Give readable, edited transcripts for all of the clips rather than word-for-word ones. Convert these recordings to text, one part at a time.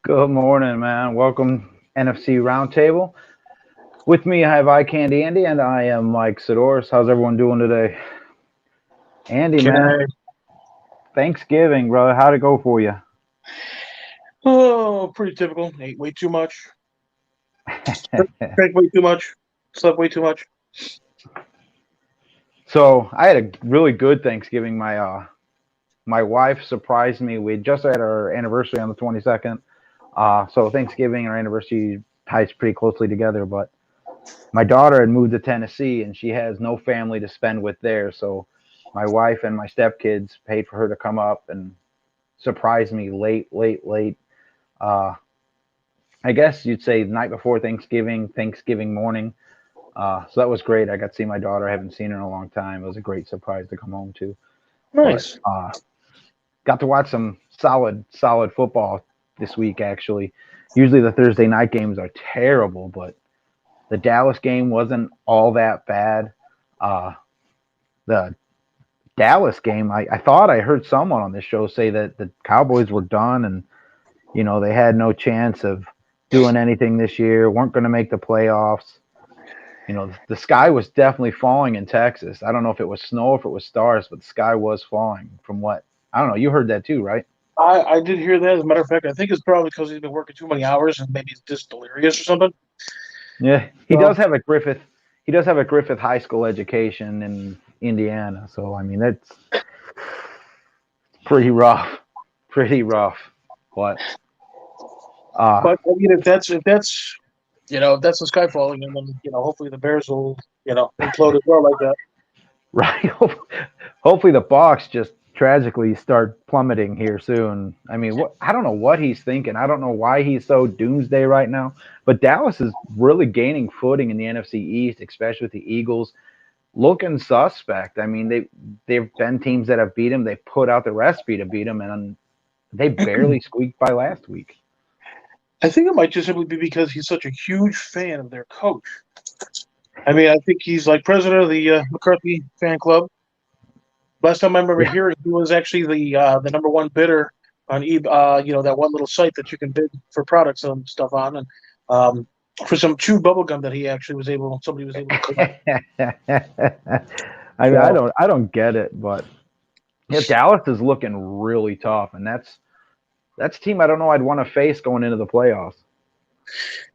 Good morning, man. Welcome NFC Roundtable. With me, I have Eye Candy Andy, and I am Mike Sidoris. How's everyone doing today? Andy, Can man, I? Thanksgiving, brother. How'd it go for you? Oh, pretty typical. Ate way too much. Drank way too much. Slept way too much. So I had a really good Thanksgiving. My wife surprised me. We just had our anniversary on the 22nd. So Thanksgiving and our anniversary ties pretty closely together. But my daughter had moved to Tennessee, and she has no family to spend with there. So my wife and my stepkids paid for her to come up and surprise me late. Uh, I guess you'd say the night before Thanksgiving, Thanksgiving morning. So that was great. I got to see my daughter. I haven't seen her in a long time. It was a great surprise to come home to. But Nice. got to watch some solid football this week. Actually, usually the Thursday night games are terrible, but the Dallas game wasn't all that bad. Uh, the Dallas game, I thought I heard someone on this show say that the Cowboys were done and they had no chance of doing anything this year, weren't going to make the playoffs. The sky was definitely falling in Texas. I don't know if it was snow, if it was stars, but the sky was falling from what I don't know. You heard that too, right? I did hear that. As a matter of fact, I think it's probably because he's been working too many hours and maybe he's just delirious or something. Yeah, he So, does have a Griffith. He does have a Griffith High School education in Indiana, so I mean that's pretty rough, pretty rough. But uh, but I mean, if that's the sky falling, and then hopefully the Bears will implode as well like that. right. Hopefully the Bucs just tragically start plummeting here soon. I mean, I don't know what he's thinking. I don't know why he's so doomsday right now. But Dallas is really gaining footing in the NFC East, especially with the Eagles looking suspect. I mean, they've been teams that have beat him. They put out the recipe to beat him, and they barely squeaked by last week. I think it might just simply be because he's such a huge fan of their coach. I mean, I think he's like president of the McCarthy fan club. Last time I remember Yeah, hearing, he was actually the number one bidder on that one little site that you can bid for products and stuff on, and for some chewed bubble gum that he actually somebody was able to collect. I mean, So, I don't get it, but yeah, Dallas is looking really tough, and that's a team I don't know I'd want to face going into the playoffs.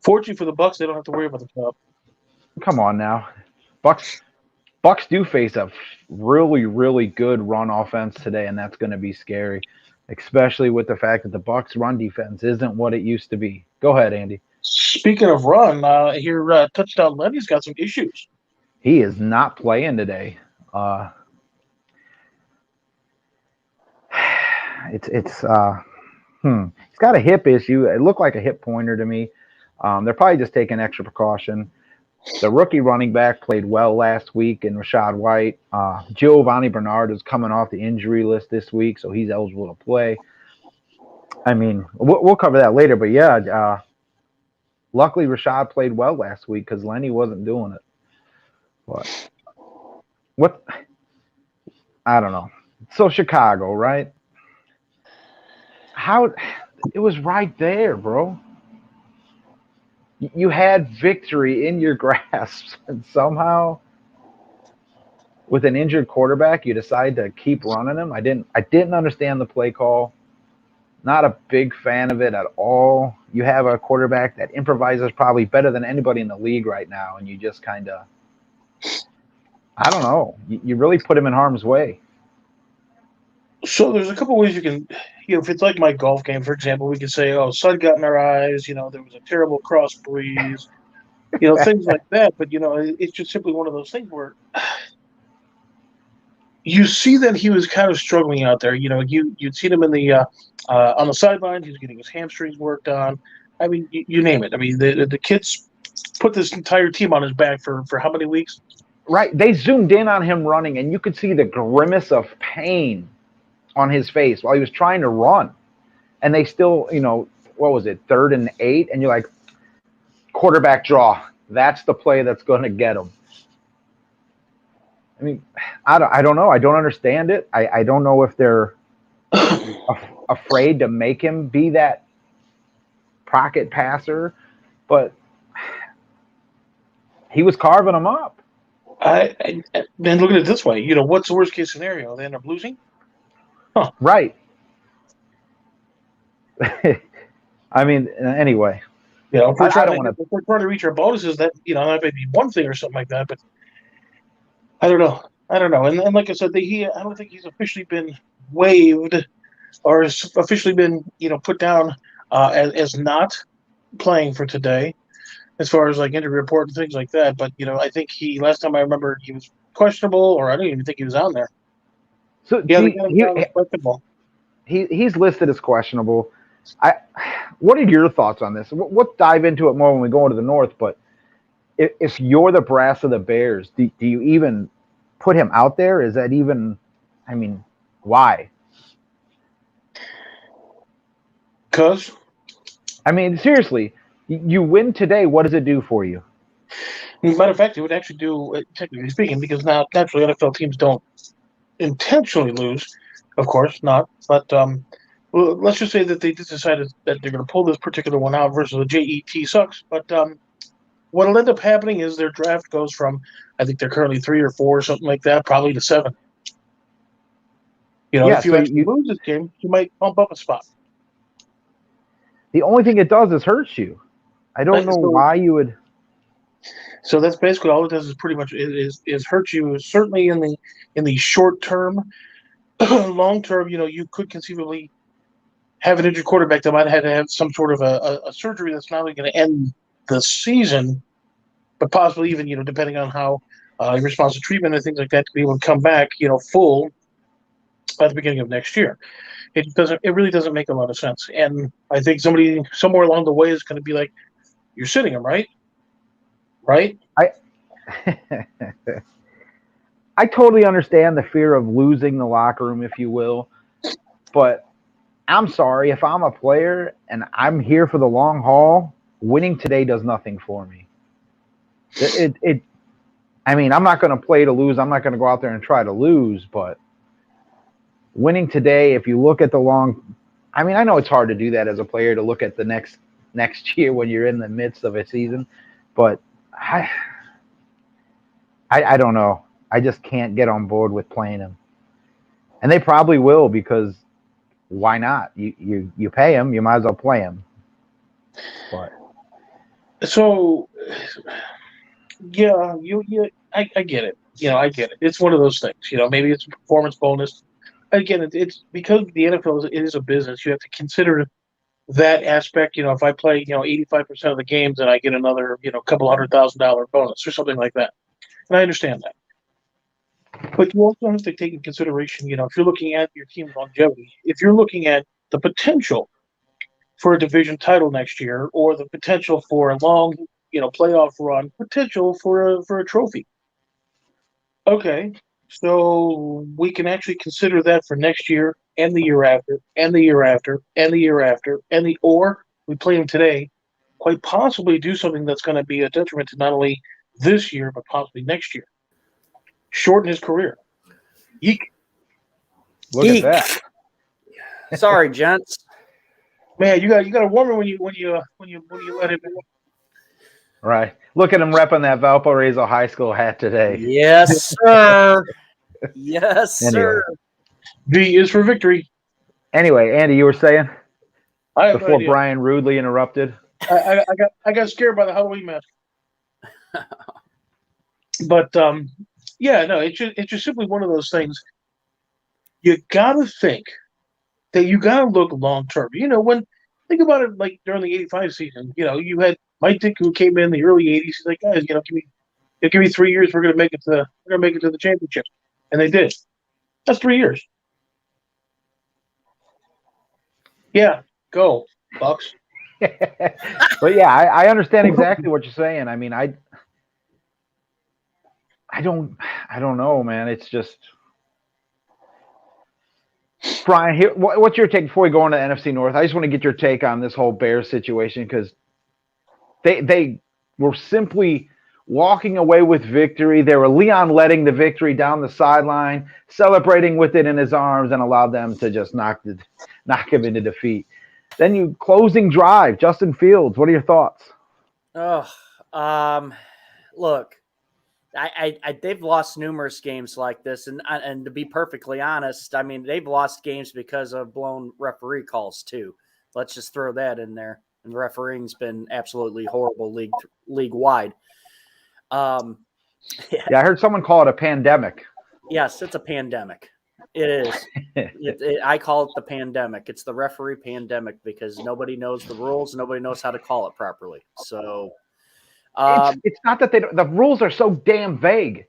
fortunately for the Bucs, they don't have to worry about the top. Come on now, Bucks Bucks do face a really good run offense today, and that's going to be scary, especially with the fact that the Bucks run defense isn't what it used to be. Go ahead, Andy. Speaking of run, here touchdown Lenny's got some issues. He is not playing today. Uh, it's he's got a hip issue. It looked like a hip pointer to me. They're probably just taking extra precaution. The rookie running back played well last week in Rashad White. Giovanni Bernard is coming off the injury list this week, so he's eligible to play. I mean, we'll cover that later, but yeah, luckily Rashad played well last week because Lenny wasn't doing it. But what? I don't know. So Chicago, right? How? It was right there, bro. You had victory in your grasp, and somehow with an injured quarterback, you decide to keep running him. I didn't understand the play call. Not a big fan of it at all. You have a quarterback that improvises probably better than anybody in the league right now, and you just kind of, I don't know. You really put him in harm's way. So there's a couple ways you can, if it's like my golf game, for example, we could say, oh, sun got in our eyes, there was a terrible cross breeze, things like that. But it's just simply one of those things where you see that he was kind of struggling out there. You'd seen him in the on the sideline. He was getting his hamstrings worked on. I mean, you name it. I mean, the kids put this entire team on his back for how many weeks? Right? They zoomed in on him running, and you could see the grimace of pain on his face while he was trying to run. And they still, what was it, 3rd and 8? And you're like, quarterback draw. That's the play that's going to get him. I mean, I don't know. I don't understand it. I don't know if they're afraid to make him be that pocket passer, but he was carving them up. And look at it this way. What's the worst case scenario? They end up losing? Huh. Right. I mean, anyway. If we're trying to reach our bonuses, that that may be one thing or something like that. But I don't know. And like I said, I don't think he's officially been waived or has officially been put down as not playing for today, as far as like injury report and things like that. But I think last time I remember he was questionable, or I don't even think he was on there. So questionable. He's listed as questionable. What are your thoughts on this? We'll dive into it more when we go into the North. But if you're the brass of the Bears, do you even put him out there? Is that even? I mean, why? Because, I mean, seriously, you win today. What does it do for you? As a matter of fact, it would actually do, technically speaking, because now naturally NFL teams don't intentionally lose, of course not. But well, let's just say that they just decided that they're going to pull this particular one out versus the JET sucks. But what'll end up happening is their draft goes from, I think they're currently 3 or 4 or something like that, probably to 7. If you actually lose this game, you might bump up a spot. The only thing it does is hurt you. I don't know why you would. So that's basically all it does is pretty much is hurt you. Certainly in the short term, long term, you could conceivably have an injured quarterback that might have had to have some sort of a surgery that's not only going to end the season, but possibly even depending on how he responds to treatment and things like that, to be able to come back full at the beginning of next year. It really doesn't make a lot of sense. And I think somebody somewhere along the way is going to be like, you're sitting him, right? Right? I totally understand the fear of losing the locker room, if you will. But I'm sorry, if I'm a player and I'm here for the long haul, winning today does nothing for me. I mean, I'm not going to play to lose. I'm not going to go out there and try to lose, but winning today, if you look at the long, I mean, I know it's hard to do that as a player, to look at the next year when you're in the midst of a season, but I don't know. I just can't get on board with playing him. And they probably will, because why not? You pay him, you might as well play him. But so yeah, I get it. I get it. It's one of those things. Maybe it's a performance bonus. Again, it's because the NFL is a business. You have to consider that aspect. If I play 85% of the games, then I get another couple $100,000 bonus or something like that. And I understand that. But you also have to take in consideration, if you're looking at your team's longevity, if you're looking at the potential for a division title next year, or the potential for a long, playoff run, potential for a trophy. Okay, so we can actually consider that for next year and the year after, and the year after, and the year after, or we play him today, quite possibly do something that's going to be a detriment to not only this year, but possibly next year. Shorten his career. Eek. Look at that. Sorry, gents. Man, you got a warmer when you let him in. Right. Look at him repping that Valparaiso High School hat today. Yes, sir. Yes, sir. V is for victory. Anyway, Andy, you were saying before no Brian rudely interrupted. I got scared by the Halloween mask. But yeah, no, it's just simply one of those things. You gotta think that you gotta look long term. Think about it, like during the '85 season. You had Mike Dick, who came in the early '80s. He's like, guys, give me 3 years. We're gonna make it to the championship, and they did. That's 3 years. Yeah, go Bucs. But yeah, I understand exactly what you're saying. I mean, I don't know, man. It's just, Brian, here, what's your take before we go into the NFC North? I just want to get your take on this whole Bears situation, because they were simply walking away with victory. They were Leon letting the victory down the sideline, celebrating with it in his arms, and allowed them to just knock him into defeat. Then you closing drive, Justin Fields. What are your thoughts? Look, they've lost numerous games like this, and to be perfectly honest, I mean they've lost games because of blown referee calls too. Let's just throw that in there. And refereeing's been absolutely horrible league wide. Yeah, I heard someone call it a pandemic. Yes, it's a pandemic. It is. I call it the pandemic. It's the referee pandemic because nobody knows the rules. Nobody knows how to call it properly. So it's not that the rules are so damn vague.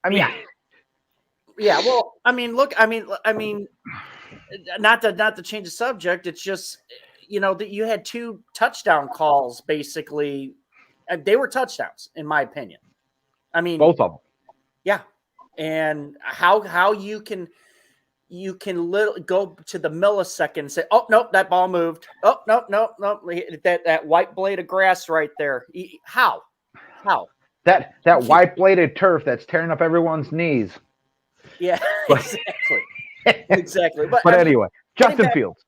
I mean, yeah. Well, I mean, look. I mean, not to change the subject. It's just that you had 2 touchdown calls basically. They were touchdowns, in my opinion. I mean, both of them. Yeah. And how you can go to the millisecond and say, oh nope, that ball moved. Oh nope, that white blade of grass right there. How that white bladed turf that's tearing up everyone's knees. Yeah, exactly. But anyway, Justin Fields.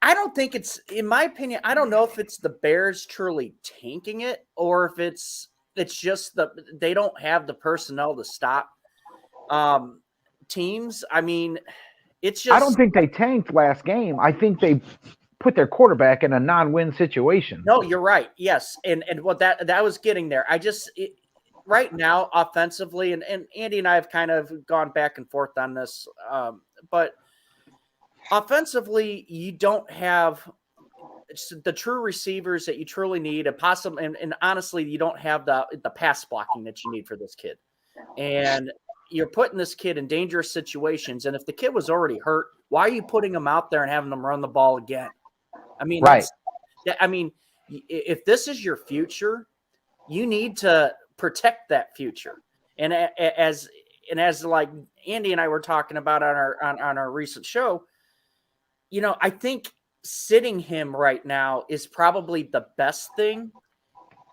I don't think it's, in my opinion, I don't know if it's the Bears truly tanking it or if it's just they don't have the personnel to stop teams. I mean, it's just. I don't think they tanked last game. I think they put their quarterback in a non-win situation. No, you're right. Yes, and what that was getting there. Right now, offensively, and Andy and I have kind of gone back and forth on this, but offensively, you don't have the true receivers that you truly need, and honestly, you don't have the pass blocking that you need for this kid. And you're putting this kid in dangerous situations. And if the kid was already hurt, why are you putting him out there and having him run the ball again? I mean, right. If this is your future, you need to protect that future. And as like Andy and I were talking about on our recent show, I think sitting him right now is probably the best thing.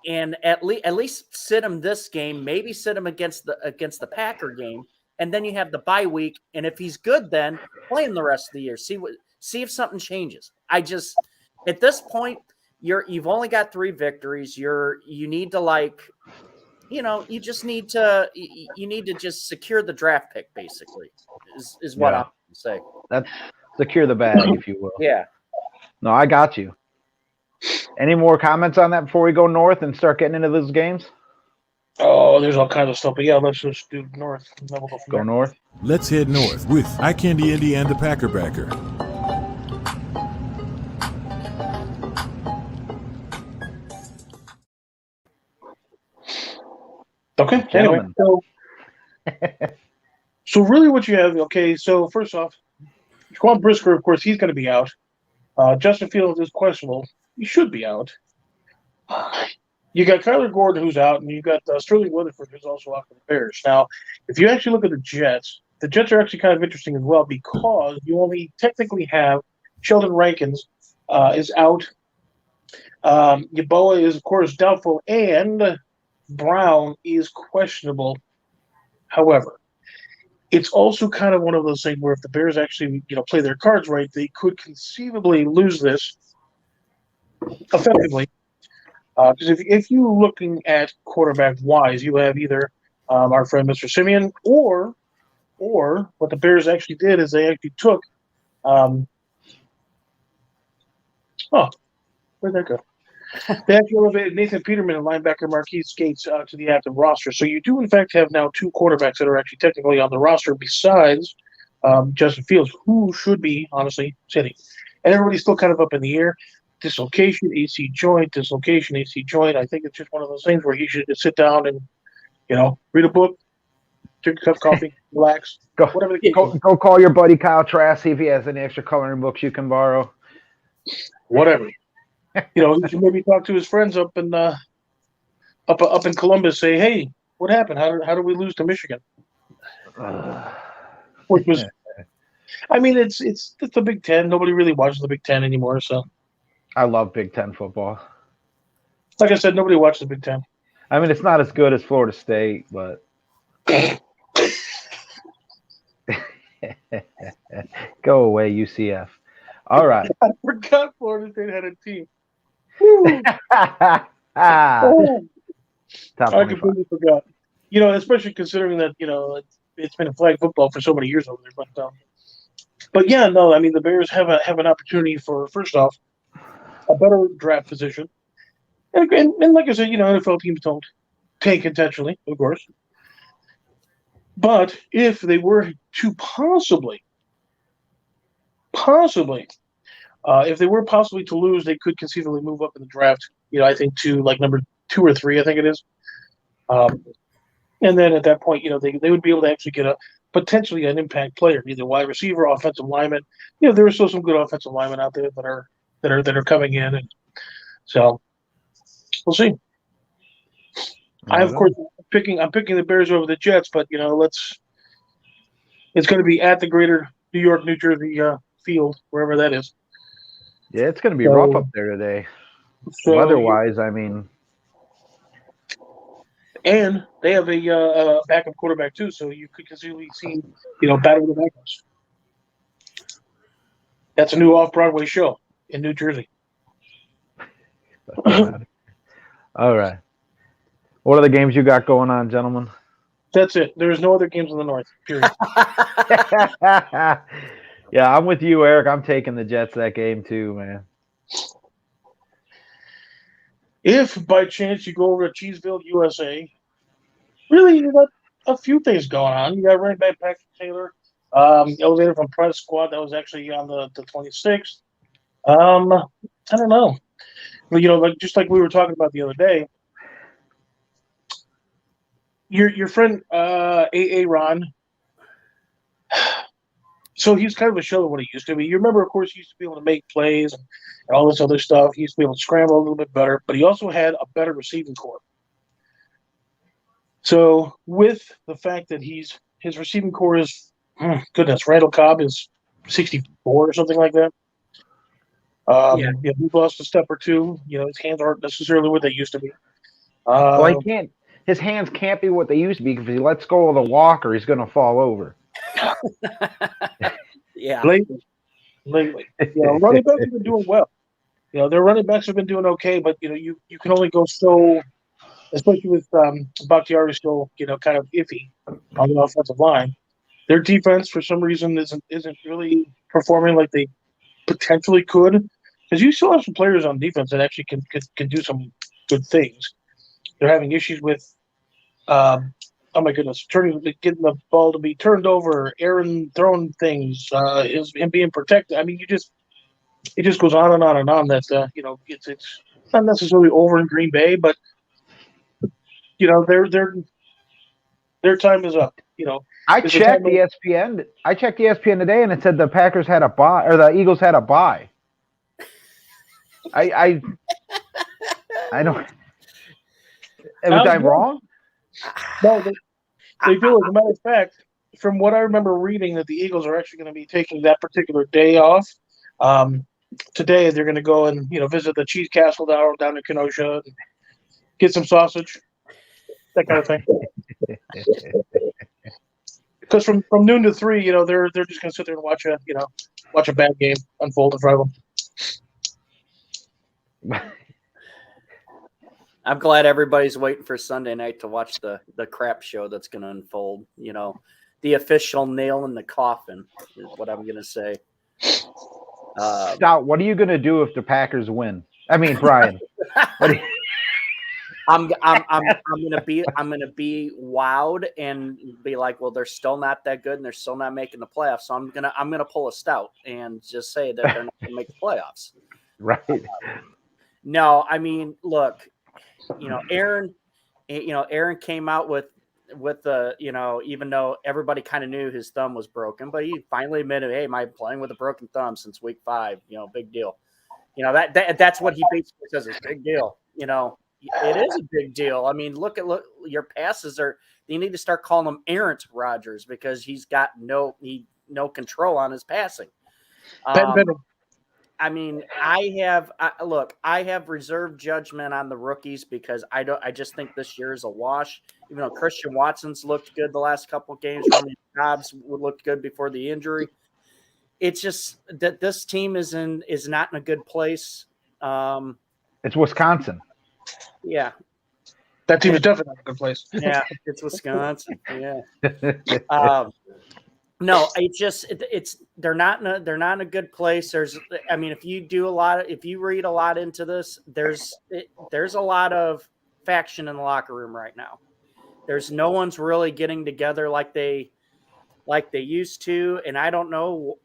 And at least sit him this game, maybe sit him against the Packer game, and then you have the bye week. And if he's good, then play him the rest of the year. See if something changes. At this point, you've only got 3 victories. You need to you just need to just secure the draft pick. Basically, is what I'm going to say. That's secure the bag, if you will. Yeah. No, I got you. Any more comments on that before we go north and start getting into those games? Oh, there's all kinds of stuff. But yeah, let's just do north. And then we'll go from there. North. Let's head north with Eye Candy Indy and the Packer Backer. Okay. Anyway, so really what you have, okay, so first off, Jaquan Brisker, of course, he's going to be out. Justin Fields is questionable. He should be out. You got Kyler Gordon, who's out, and you got Sterling Weatherford, who's also out for the Bears. Now, if you actually look at the Jets are actually kind of interesting as well because you only technically have Sheldon Rankins is out. Yeboah is, of course, doubtful, and Brown is questionable. However, it's also kind of one of those things where if the Bears actually, play their cards right, they could conceivably lose this effectively. Because if you're looking at quarterback-wise, you have either our friend Mr. Simeon or what the Bears actually did is they actually took where'd that go? They actually elevated Nathan Peterman and linebacker Marquise Gates to the active roster. So you do, in fact, have now 2 quarterbacks that are actually technically on the roster besides Justin Fields, who should be, honestly, sitting. And everybody's still kind of up in the air. Dislocation, AC joint. I think it's just one of those things where he should just sit down and, read a book, drink a cup of coffee, relax. Go call your buddy Kyle Trask, see if he has any extra coloring books you can borrow. Whatever. He should maybe talk to his friends up in Columbus. Say, hey, what happened? How did we lose to Michigan? Which was, I mean, it's the Big Ten. Nobody really watches the Big Ten anymore. So, I love Big Ten football. Like I said, nobody watches the Big Ten. I mean, it's not as good as Florida State, but go away, UCF. All right. I forgot Florida State had a team. Woo. Top Oh, I 25. completely forgot. You know, especially considering that, you know, it's been a flag football for so many years over there. But yeah, no, I mean, the Bears have an opportunity for, first off, a better draft position. And like I said, you know, NFL teams don't tank intentionally, of course. But if they were to possibly, if they were possibly to lose, they could conceivably move up in the draft. You know, I think to like number 2 or 3, I think it is. And then at that point, you know, they would be able to actually get potentially an impact player, either wide receiver, offensive lineman. You know, there are still some good offensive linemen out there that are coming in, and so we'll see. Of course, I'm picking the Bears over the Jets, but you know, it's going to be at the Greater New York, New Jersey field, wherever that is. Yeah, it's going to be rough up there today. So, Weather-wise, I mean. And they have a backup quarterback too, so you could conceivably see, you know, battle of the backups. That's a new off-Broadway show in New Jersey. All right. What are the games you got going on, gentlemen? That's it. There's no other games in the North, period. Yeah, I'm with you, Eric. I'm taking the Jets that game too, man. If by chance you go over to Cheeseville, USA, really you got a few things going on. You got running back Patrick Taylor, elevated from press squad. That was actually on the 26th. I don't know. But, you know, like just like we were talking about the other day, your friend AA Ron. So he's kind of a shell of what he used to be. You remember, of course, he used to be able to make plays and all this other stuff. He used to be able to scramble a little bit better, but he also had a better receiving core. So with the fact that his receiving core is, goodness, Randall Cobb is 64 or something like that. Yeah, we've lost a step or two. You know, his hands aren't necessarily what they used to be. Well, he can't. His hands can't be what they used to be because if he lets go of the walker, he's going to fall over. Yeah. Lately. You know, running backs have been doing well. You know, their running backs have been doing okay, but you know, you can only go so, especially with Bakhtiari still, you know, kind of iffy on the offensive line. Their defense, for some reason, isn't really performing like they potentially could. Because you still have some players on defense that actually can do some good things. They're having issues with, oh my goodness, getting the ball to be turned over, Aaron throwing things, him being protected. I mean, it just goes on and on and on. That you know, it's not necessarily over in Green Bay, but you know, their time is up. You know, I checked ESPN. I checked ESPN today, and it said the Packers had a bye, or the Eagles had a bye. I don't. Was I wrong? No, they do. As a matter of fact, from what I remember reading, that the Eagles are actually going to be taking that particular day off. Today, they're going to go and visit the Cheese Castle down in Kenosha, and get some sausage, that kind of thing. Because from noon to 3, they're just going to sit there and watch a bad game unfold in front of them. I'm glad everybody's waiting for Sunday night to watch the crap show that's going to unfold. The official nail in the coffin is what I'm going to say. Scott, what are you going to do if the Packers win? I mean, Brian. I'm gonna be wowed and be like, well, they're still not that good and they're still not making the playoffs. So I'm gonna pull a stout and just say that they're not gonna make the playoffs. Right. No, I mean, look, Aaron came out with the, even though everybody kind of knew his thumb was broken, but he finally admitted, hey, am I playing with a broken thumb since week 5? Big deal. That's what he basically says is big deal. It is a big deal. I mean, look, your passes you need to start calling him errant Rodgers because he's got no control on his passing. I mean, I have reserved judgment on the rookies because I just think this year is a wash. Even though Christian Watson's looked good the last couple of games, Romeo Doubs looked good before the injury. it's just that this team is not in a good place. It's Wisconsin. Yeah. That team is definitely not a good place. Yeah, it's Wisconsin. Yeah. No, it's they're not in a good place. If you read a lot into this, there's a lot of faction in the locker room right now. There's no one's really getting together like they used to, and I don't know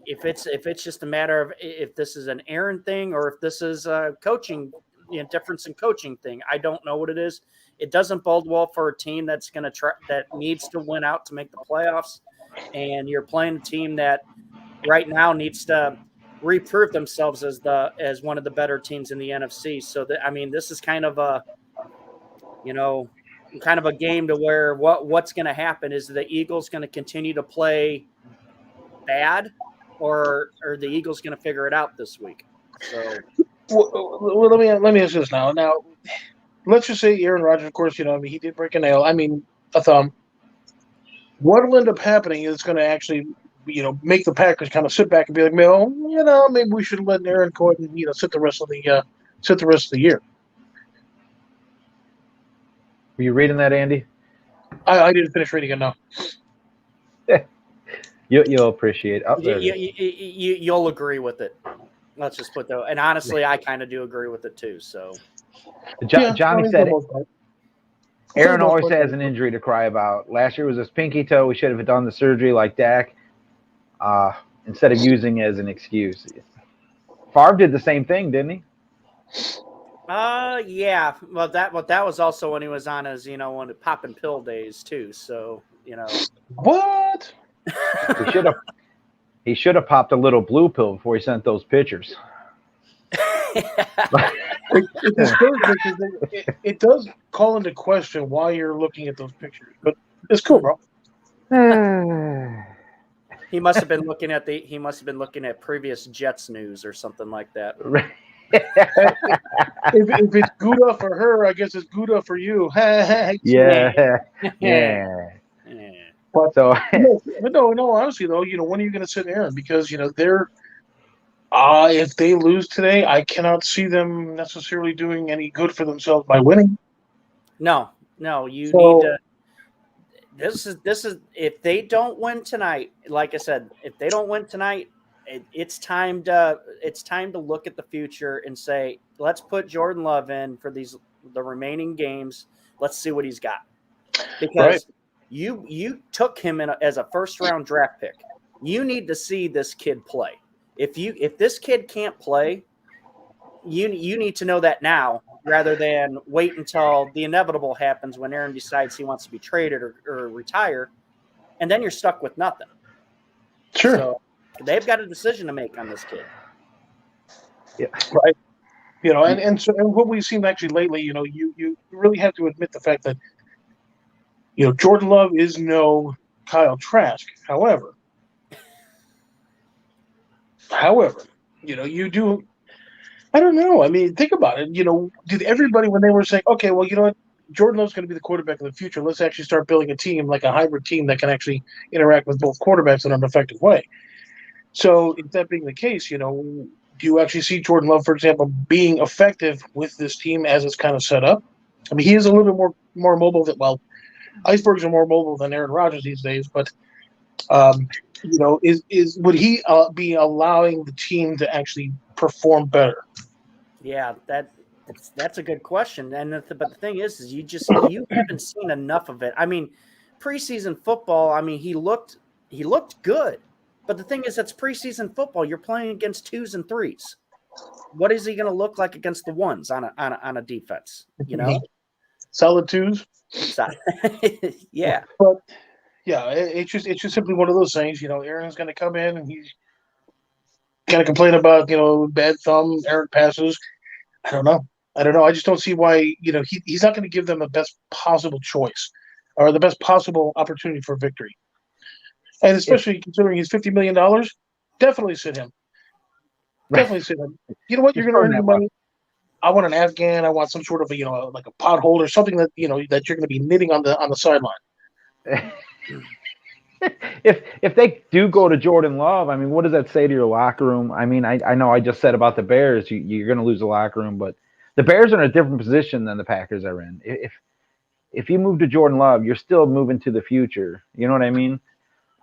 if it's just a matter of if this is an Aaron thing or if this is a coaching, difference in coaching thing. I don't know what it is. It doesn't bode well for a team that needs to win out to make the playoffs, and you're playing a team that right now needs to reprove themselves as one of the better teams in the NFC. So this is kind of a game to where what's going to happen is the Eagles going to continue to play bad, or the Eagles going to figure it out this week. So, well, let me ask you this now. Now, let's just say Aaron Rodgers, of course, he did break a nail. A thumb. What will end up happening is going to actually, make the Packers kind of sit back and be like, well, maybe we should let Aaron go ahead and sit the rest of the year. Were you reading that, Andy? I didn't finish reading it now. You'll appreciate it. You'll agree with it. Let's just put that. And honestly, I kind of do agree with it too. So, Johnny said Aaron always has an injury to cry about. Last year was his pinky toe. We should have done the surgery like Dak, instead of using it as an excuse. Favre did the same thing, didn't he? Yeah. Well, that was also when he was on his, one of popping pill days too. So, What? He should have popped a little blue pill before he sent those pictures. It does call into question why you're looking at those pictures, but it's cool, bro. He must have been looking at previous Jets news or something like that. If it's Gouda for her, I guess it's Gouda for you. Yeah. But, so, but no, honestly though, when are you going to sit Aaron? Because they're if they lose today, I cannot see them necessarily doing any good for themselves by winning. No, you need to. This is if they don't win tonight. Like I said, if they don't win tonight, it's time to look at the future and say, let's put Jordan Love in for the remaining games. Let's see what he's got, because you took him as a first-round draft pick. You need to see this kid play. If this kid can't play, you need to know that now rather than wait until the inevitable happens when Aaron decides he wants to be traded or retire, and then you're stuck with nothing. Sure. So they've got a decision to make on this kid. Yeah. Right. And what we've seen actually lately, you really have to admit the fact that Jordan Love is no Kyle Trask. However, you do. I don't know. Think about it. Did everybody, when they were saying, okay, well, you know what, Jordan Love's going to be the quarterback of the future. Let's actually start building a team, like a hybrid team that can actually interact with both quarterbacks in an effective way. So, if that being the case, do you actually see Jordan Love, for example, being effective with this team as it's kind of set up? He is a little bit more mobile icebergs are more mobile than Aaron Rodgers these days, but would he be allowing the team to actually perform better? Yeah, that's a good question. But the thing is you haven't seen enough of it. Preseason football. He looked good, but the thing is, that's preseason football. You're playing against 2s and 3s. What is he going to look like against the 1s on a defense? Solid 2s. Yeah. But yeah, it's just simply one of those things. Aaron's going to come in and he's going to complain about bad thumb, errant passes. I don't know. I just don't see why he's not going to give them the best possible choice or the best possible opportunity for victory. And especially considering he's $50 million, definitely sit him. Definitely sit him. You know what? You're going to earn your money. I want an Afghan. I want some sort of like a pothole or something that that you're going to be knitting on the sideline. if they do go to Jordan Love, I mean, what does that say to your locker room? I mean, I know I just said about the Bears, you're going to lose the locker room, but the Bears are in a different position than the Packers are in. If you move to Jordan Love, you're still moving to the future. You know what I mean?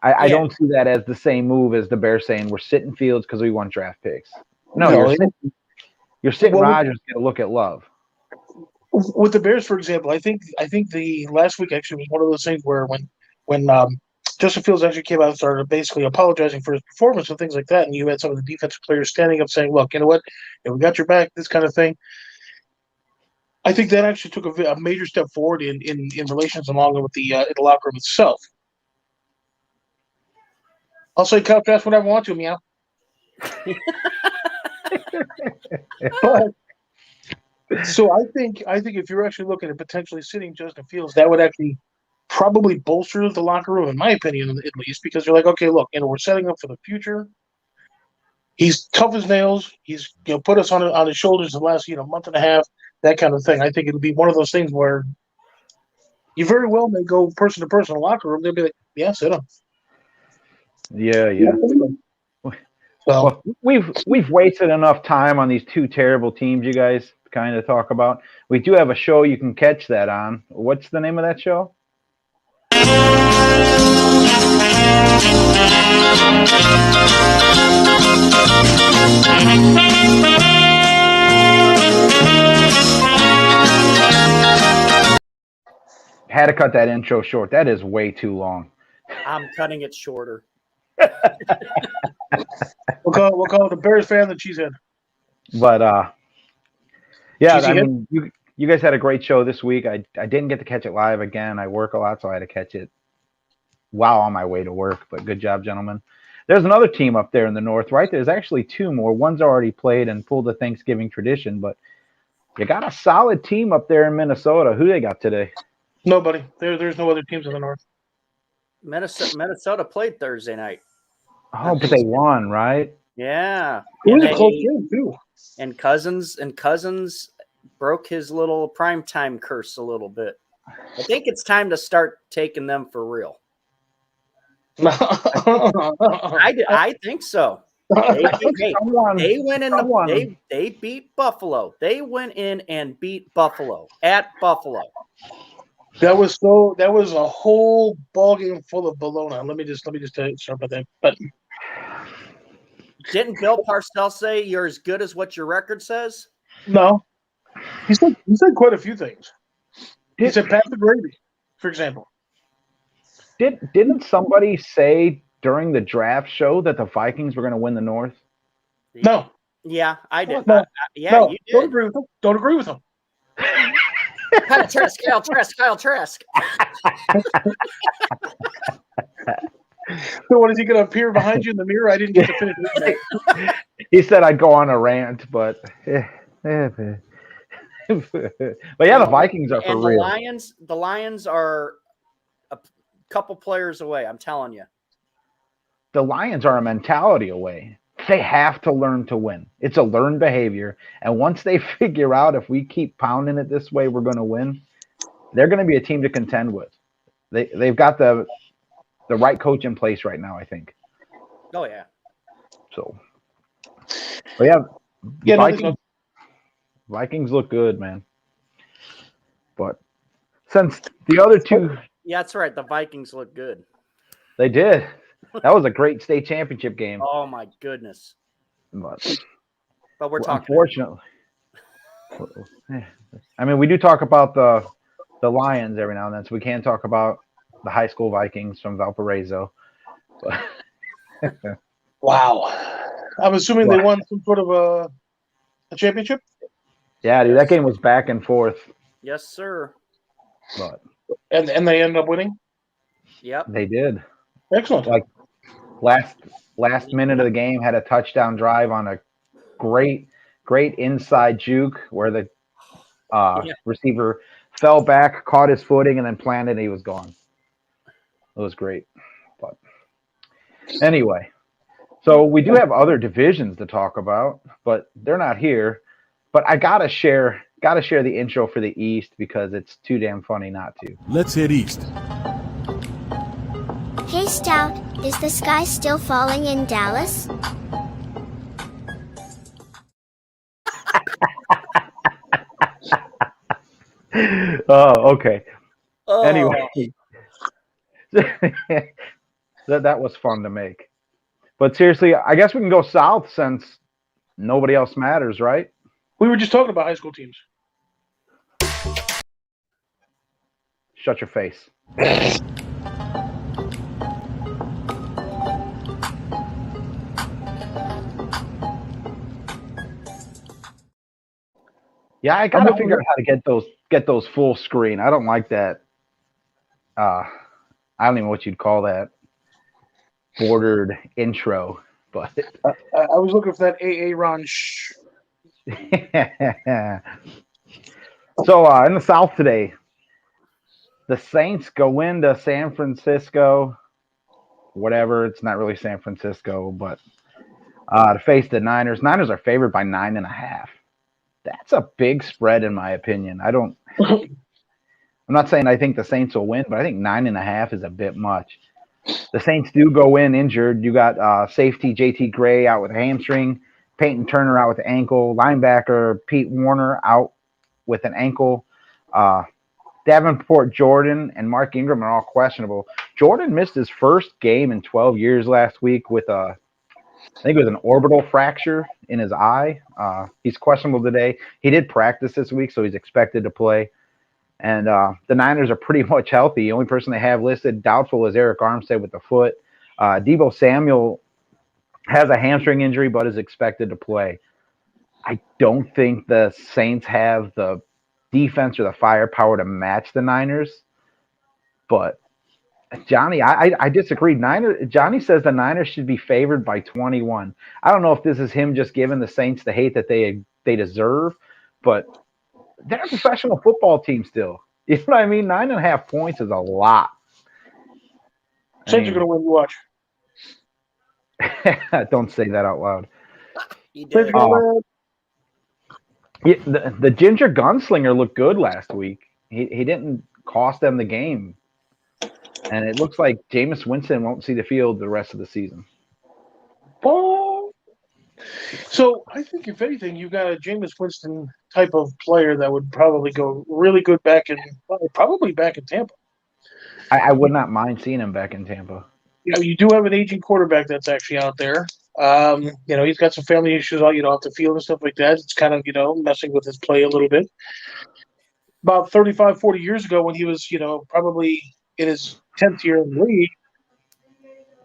I don't see that as the same move as the Bears saying we're sitting Fields because we want draft picks. No, you're sitting Rodgers to look at Love. With the Bears, for example, I think the last week actually was one of those things where when Justin Fields actually came out and started basically apologizing for his performance and things like that, and you had some of the defensive players standing up saying, "Look, you know what? We got your back," this kind of thing. I think that actually took a major step forward in relations along with the locker room itself. I'll say Kyle Trask whenever I want to, meow. But so I think if you're actually looking at potentially sitting Justin Fields, that would actually probably bolster the locker room, in my opinion, at least, because you're like, okay, look, we're setting up for the future. He's tough as nails. He's put us on his shoulders the last month and a half, that kind of thing. I think it'll be one of those things where you very well may go person to person in the locker room. They'll be like, yeah, sit him. Yeah. So we've wasted enough time on these two terrible teams you guys kind of talk about. We do have a show you can catch that on. What's the name of that show? Had to cut that intro short. That is way too long. I'm cutting it shorter. We'll call it the Bears fan, the cheesehead. But yeah, Cheesehead? I mean, you guys had a great show this week. I didn't get to catch it live again. I work a lot, so I had to catch it while on my way to work. But good job, gentlemen. There's another team up there in the north, right? There's actually two more. One's already played and pulled the Thanksgiving tradition, but you got a solid team up there in Minnesota. Who they got today? Nobody. There's no other teams in the north. Minnesota played Thursday night. Oh, but they won, right? Yeah. It was a close game too. And Cousins broke his little primetime curse a little bit. I think it's time to start taking them for real. I think so. They went in they beat Buffalo. They went in and beat Buffalo at Buffalo. That was a whole ball game full of baloney. Let me just tell you something about that. But didn't Bill Parcells say you're as good as what your record says? No, he said quite a few things. He said pass the gravy, for example. Didn't somebody say during the draft show that the Vikings were going to win the North? No. Yeah, I did. No. You did. Don't agree with him. Kyle Trask. So what, is he going to appear behind you in the mirror? I didn't get to finish it. He said I'd go on a rant, but but yeah, the Vikings are for real. The Lions are a couple players away, I'm telling you. The Lions are a mentality away. They have to learn to win. It's a learned behavior. And once they figure out if we keep pounding it this way, we're going to win, they're going to be a team to contend with. They've got the right coach in place right now, I think. Oh, yeah. So, but yeah, Vikings look good, man. But since the other two... Yeah, that's right. The Vikings look good. They did. That was a great state championship game. Oh, my goodness. But we're talking. Unfortunately. I mean, we do talk about the Lions every now and then, so we can talk about the high school Vikings from Valparaiso. Wow. I'm assuming they won some sort of a championship? Yeah, dude, that game was back and forth. Yes, sir. But and they ended up winning? Yep. They did. Excellent. Like last minute of the game, had a touchdown drive on a great inside juke where the receiver fell back, caught his footing, and then planted, and he was gone. It was great. But anyway, so we do have other divisions to talk about, but they're not here. But I gotta share the intro for the East because it's too damn funny not to. Let's head east. Hey Stout, is the sky still falling in Dallas? Oh, okay. Oh, Anyway, that was fun to make. But seriously, I guess we can go south since nobody else matters, right? We were just talking about high school teams. Shut your face. Yeah, I gotta figure out how to get those full screen. I don't like that. I don't even know what you'd call that. Bordered intro, but I was looking for that AA Ron. So in the South today, the Saints go into San Francisco. Whatever, it's not really San Francisco, but to face the Niners. Niners are favored by 9.5. That's a big spread in my opinion. I'm not saying I think the Saints will win, but I think 9.5 is a bit much. The Saints do go in injured. You got safety JT Gray out with a hamstring, Peyton Turner out with an ankle, linebacker Pete Warner out with an ankle. Davenport Jordan and Mark Ingram are all questionable. Jordan missed his first game in 12 years last week with I think it was an orbital fracture in his eye. He's questionable today. He did practice this week, so he's expected to play. And the Niners are pretty much healthy. The only person they have listed doubtful is Eric Armstead with the foot. Deebo Samuel has a hamstring injury, but is expected to play. I don't think the Saints have the defense or the firepower to match the Niners. But Johnny, I disagree. Johnny says the Niners should be favored by 21. I don't know if this is him just giving the Saints the hate that they deserve, but they're a professional football team still. You know what I mean? 9.5 points is a lot. Saints are going to win. You watch. Don't say that out loud. he did. The Ginger Gunslinger looked good last week. He didn't cost them the game. And it looks like Jameis Winston won't see the field the rest of the season. Oh. So I think if anything, you got a Jameis Winston type of player that would probably go really good probably back in Tampa. I would not mind seeing him back in Tampa. You know, you do have an aging quarterback that's actually out there. He's got some family issues out, off the field and stuff like that. It's kind of, messing with his play a little bit. About 35, 40 years ago when he was, probably in his 10th year in the league,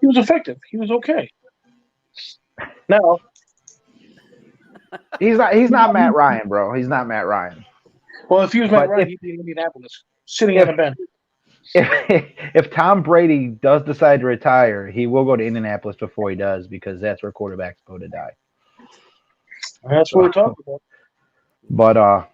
he was effective. He was okay. Now, he's not Matt Ryan, bro. He's not Matt Ryan. Well, if he was Matt Ryan, he'd be in Indianapolis, sitting on the bench. If Tom Brady does decide to retire, he will go to Indianapolis before he does, because that's where quarterbacks go to die. That's what we're talking about. But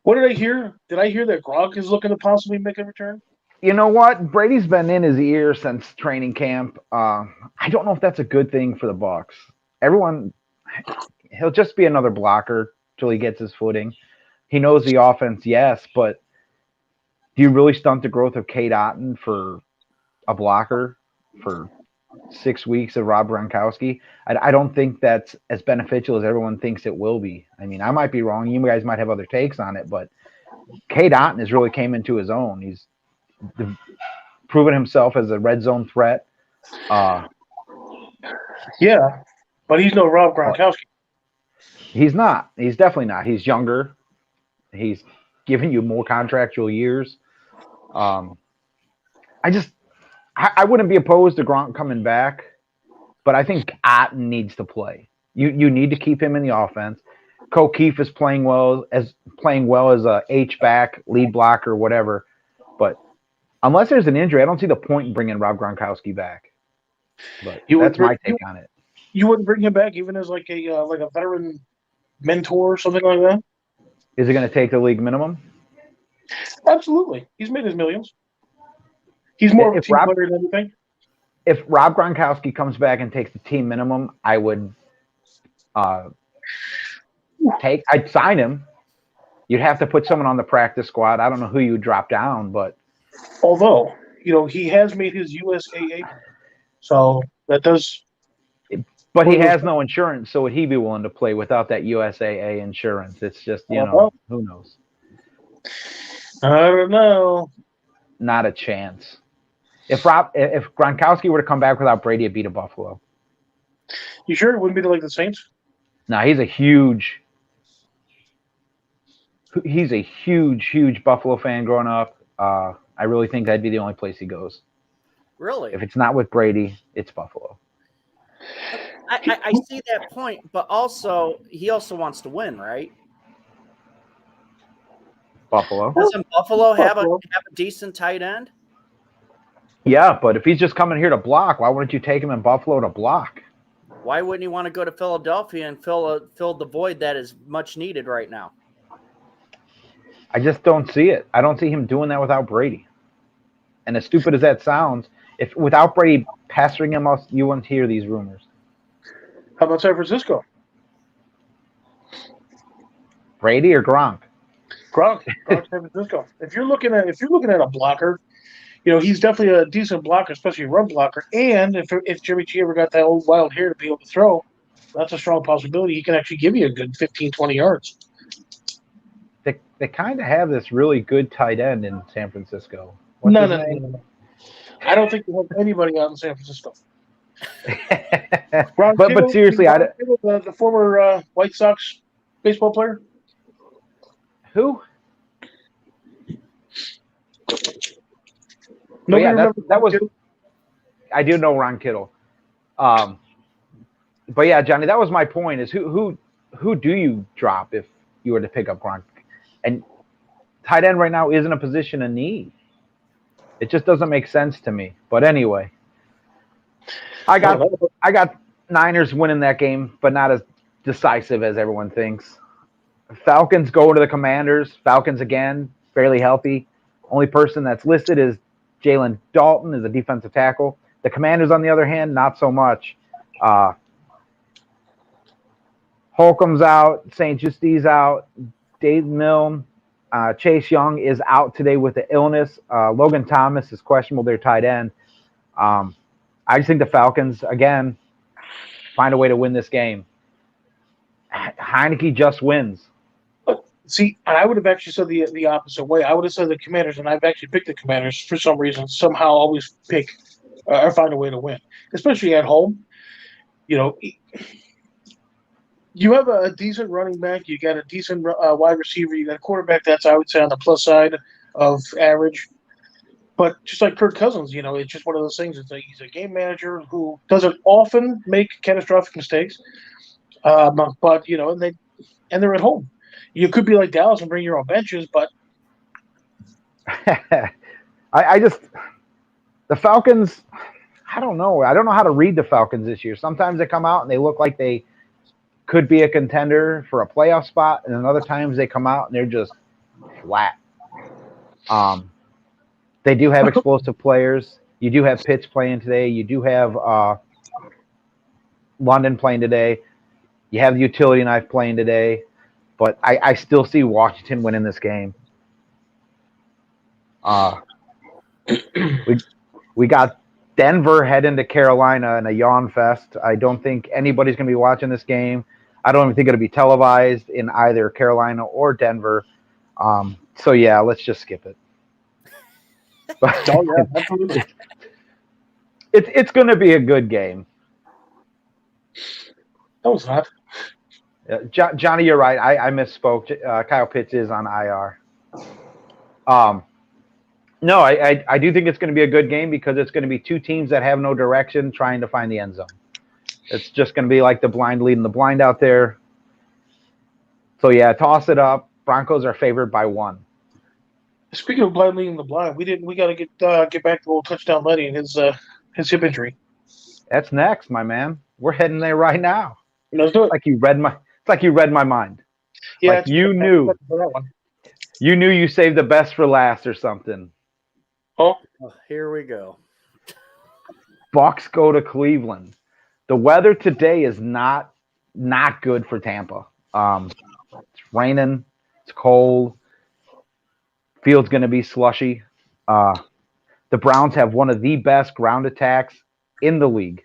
what did I hear? Did I hear that Gronk is looking to possibly make a return? you know what? Brady's been in his ear since training camp. I don't know if that's a good thing for the Bucs. He'll just be another blocker till he gets his footing. He knows the offense, yes, but do you really stunt the growth of Cade Otton for a blocker for 6 weeks of Rob Gronkowski? I don't think that's as beneficial as everyone thinks it will be. I mean, I might be wrong. You guys might have other takes on it, but Cade Otton has really came into his own. He's proven himself as a red zone threat. Yeah, but he's no Rob Gronkowski. He's not. He's definitely not. He's younger. He's giving you more contractual years. I wouldn't be opposed to Gronk coming back, but I think Otton needs to play. You need to keep him in the offense. O'Keefe is playing well as a H-back, lead blocker, whatever. But unless there's an injury, I don't see the point in bringing Rob Gronkowski back. But that's my take on it. You wouldn't bring him back even as like a veteran mentor or something like that? Is it going to take the league minimum? Absolutely. He's made his millions. He's more of a team player than anything. If Rob Gronkowski comes back and takes the team minimum, I would I'd sign him. You'd have to put someone on the practice squad. I don't know who you would drop down, but although he has made his USAA, so that does. But he has no insurance, so would he be willing to play without that USAA insurance? It's just, who knows? I don't know. Not a chance. If Gronkowski were to come back without Brady, it'd beat a Buffalo. You sure it wouldn't be like the Saints? No, he's a huge Buffalo fan growing up. I really think that'd be the only place he goes. Really? If it's not with Brady, it's Buffalo. I see that point, but he also wants to win, right? Buffalo. Doesn't Buffalo have a decent tight end? Yeah, but if he's just coming here to block, why wouldn't you take him in Buffalo to block? Why wouldn't he want to go to Philadelphia and fill the void that is much needed right now? I just don't see it. I don't see him doing that without Brady. And as stupid as that sounds, if without Brady pestering him, you wouldn't hear these rumors. How about San Francisco? Brady or Gronk? Gronk, San Francisco. If you're looking at a blocker, he's definitely a decent blocker, especially a run blocker. And if Jimmy G ever got that old wild hair to be able to throw, that's a strong possibility. He can actually give you a good 15, 20 yards. They kind of have this really good tight end in San Francisco. No. I don't think they have anybody out in San Francisco. but seriously, the former White Sox baseball player. Who? No, that was. I do know Ron Kittle. But yeah, Johnny, that was my point. Is who do you drop if you were to pick up Gronk? And tight end right now isn't a position of need. It just doesn't make sense to me. But anyway, I got Niners winning that game, but not as decisive as everyone thinks. Falcons go to the Commanders. Falcons again, fairly healthy. Only person that's listed is Jalen Dalton as a defensive tackle. The Commanders, on the other hand, not so much. Holcomb's out. St. Juste's out. Dave Milne. Chase Young is out today with the illness. Logan Thomas is questionable, their tight end. I just think the Falcons, again, find a way to win this game. Heineke just wins. See, I would have actually said the opposite way. I would have said the Commanders, and I've actually picked the Commanders for some reason. Somehow, always pick or find a way to win, especially at home. You have a decent running back. You got a decent wide receiver. You got a quarterback that's, I would say, on the plus side of average. But just like Kirk Cousins, it's just one of those things. He's a game manager who doesn't often make catastrophic mistakes. But and they're at home. You could be like Dallas and bring your own benches, but the Falcons. I don't know. I don't know how to read the Falcons this year. Sometimes they come out and they look like they could be a contender for a playoff spot, and then other times they come out and they're just flat. They do have explosive players. You do have Pitts playing today. You do have London playing today. You have the utility knife playing today. But I still see Washington winning this game. We got Denver heading to Carolina in a yawn fest. I don't think anybody's going to be watching this game. I don't even think it'll be televised in either Carolina or Denver. So, yeah, let's just skip it. It's going to be a good game. No, it's not. Johnny, you're right. I misspoke. Kyle Pitts is on IR. No, I do think it's going to be a good game because it's going to be two teams that have no direction trying to find the end zone. It's just going to be like the blind leading the blind out there. So, yeah, toss it up. Broncos are favored by 1. Speaking of blind leading the blind, we got to get back to old touchdown Letty and his hip injury. That's next, my man. We're heading there right now. Let's do it. It's like you read my mind. Yeah, like you knew. You knew you saved the best for last or something. Oh, here we go. Bucs go to Cleveland. The weather today is not good for Tampa. It's raining. It's cold. Field's going to be slushy. The The Browns have one of the best ground attacks in the league.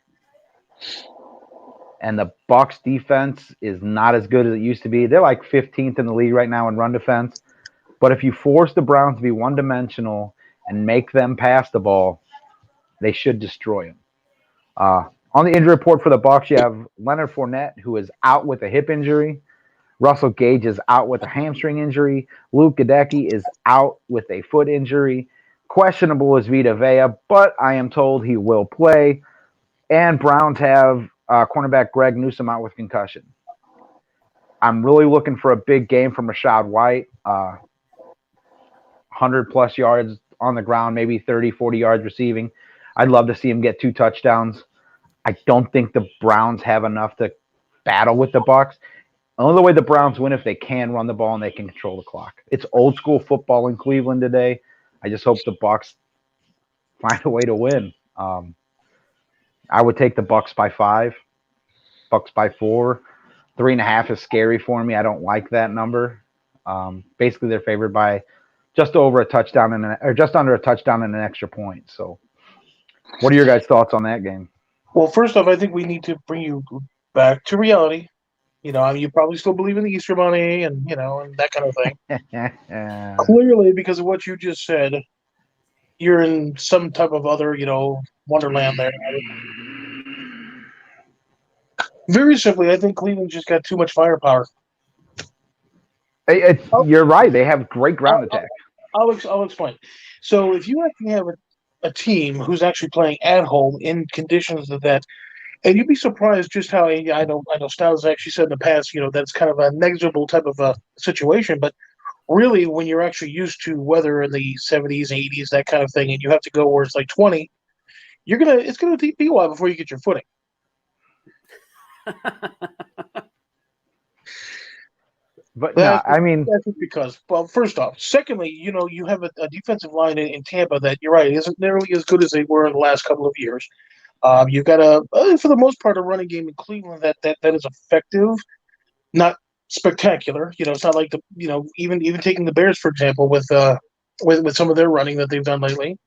And the Bucs defense is not as good as it used to be. They're like 15th in the league right now in run defense. But if you force the Browns to be one-dimensional and make them pass the ball, they should destroy them. On the injury report for the Bucs, you have Leonard Fournette, who is out with a hip injury. Russell Gage is out with a hamstring injury. Luke Gadecki is out with a foot injury. Questionable is Vita Vea, but I am told he will play. And Browns have cornerback Greg Newsome out with concussion. I'm really looking for a big game from Rachaad White. 100-plus yards on the ground, maybe 30, 40 yards receiving. I'd love to see him get 2 touchdowns. I don't think the Browns have enough to battle with the Bucs. The only way the Browns win if they can run the ball and they can control the clock. It's old school football in Cleveland today. I just hope the Bucs find a way to win. I would take the Bucs by 5, Bucs by 4. 3.5 is scary for me. I don't like that number. Basically, they're favored by just over a touchdown or just under a touchdown and an extra point. So, what are your guys' thoughts on that game? Well, first off, I think we need to bring you back to reality. You know, I mean, you probably still believe in the Easter Bunny and, you know, and that kind of thing. Clearly, because of what you just said, you're in some type of other, you know, wonderland there. Very simply, I think Cleveland just got too much firepower. You're right. They have great ground attack. I'll explain. So if you actually have a team who's actually playing at home in conditions of that, and you'd be surprised just how I know Styles actually said in the past, you know, that's kind of a negligible type of a situation, but really when you're actually used to weather in the 70s, 80s, that kind of thing, and you have to go where it's like 20, it's gonna be a while before you get your footing. But no, I mean, that's because, well, first off, secondly, you know, you have a defensive line in Tampa that you're right isn't nearly as good as they were in the last couple of years. You've got for the most part, a running game in Cleveland that is effective, not spectacular. You know, it's not like even taking the Bears for example with some of their running that they've done lately.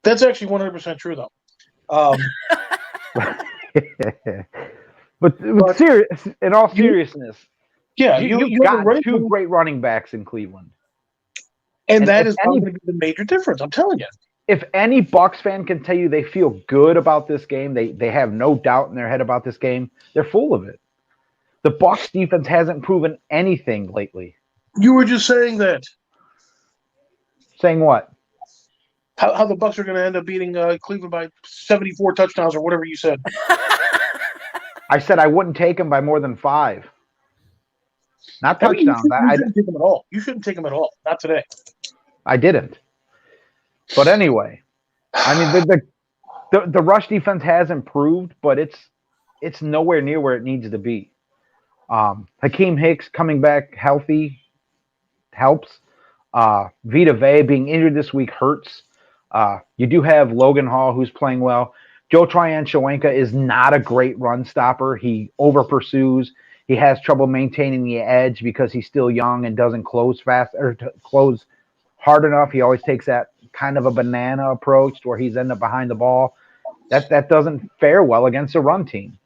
That's actually 100% true though. But in all seriousness, you got 2 great running backs in Cleveland, and that is going to be the major difference. I'm telling you. If any Bucs fan can tell you they feel good about this game, they have no doubt in their head about this game, they're full of it. The Bucs defense hasn't proven anything lately. You were just saying that. Saying what? How the Bucs are going to end up beating Cleveland by 74 touchdowns or whatever you said. I said I wouldn't take them by more than 5. Not touchdowns. You shouldn't take them at all. You shouldn't take them at all. Not today. I didn't. But anyway, I mean the rush defense has improved, but it's nowhere near where it needs to be. Hakeem Hicks coming back healthy helps. Vita Vea being injured this week hurts. You do have Logan Hall who's playing well. Joe Tryon-Shoyinka is not a great run stopper. He over pursues. He has trouble maintaining the edge because he's still young and doesn't close fast or close hard enough. He always takes that kind of a banana approach where he's ended up behind the ball. That doesn't fare well against a run team.